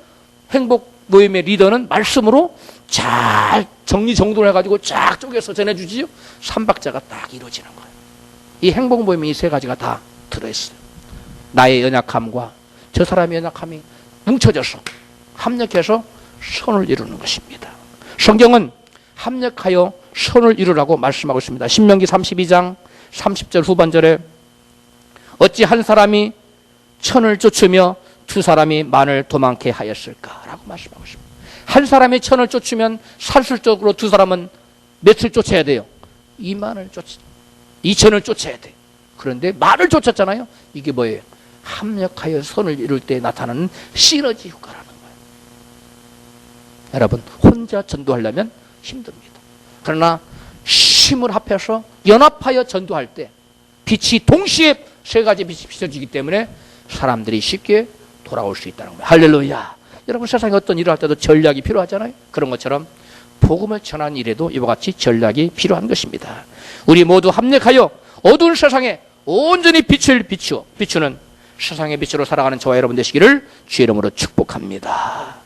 행복 모임의 리더는 말씀으로 잘 정리정돈을 해가지고 쫙 쪼개서 전해주지요. 삼박자가 딱 이루어지는 거예요. 이 행복 모임이 이 세 가지가 다 들어있어요. 나의 연약함과 저 사람의 연약함이 뭉쳐져서 합력해서 선을 이루는 것입니다. 성경은 합력하여 선을 이루라고 말씀하고 있습니다. 신명기 32장 30절 후반절에 어찌 한 사람이 천을 쫓으며 두 사람이 만을 도망케 하였을까라고 말씀하고 있습니다. 한 사람이 천을 쫓으면 산술적으로 두 사람은 몇을 쫓아야 돼요? 2천을 쫓아야 돼. 그런데 만을 쫓았잖아요. 이게 뭐예요? 합력하여 선을 이룰 때 나타나는 시너지 효과라는 거예요. 여러분, 혼자 전도하려면 힘듭니다. 그러나 힘을 합해서 연합하여 전도할 때 빛이 동시에 세 가지 빛이 비춰지기 때문에 사람들이 쉽게 돌아올 수 있다는 거예요. 할렐루야. 여러분, 세상에 어떤 일을 할 때도 전략이 필요하잖아요. 그런 것처럼 복음을 전하는 일에도 이와 같이 전략이 필요한 것입니다. 우리 모두 합력하여 어두운 세상에 온전히 빛을 비추는 세상의 빛으로 살아가는 저와 여러분 되시기를 주의 이름으로 축복합니다.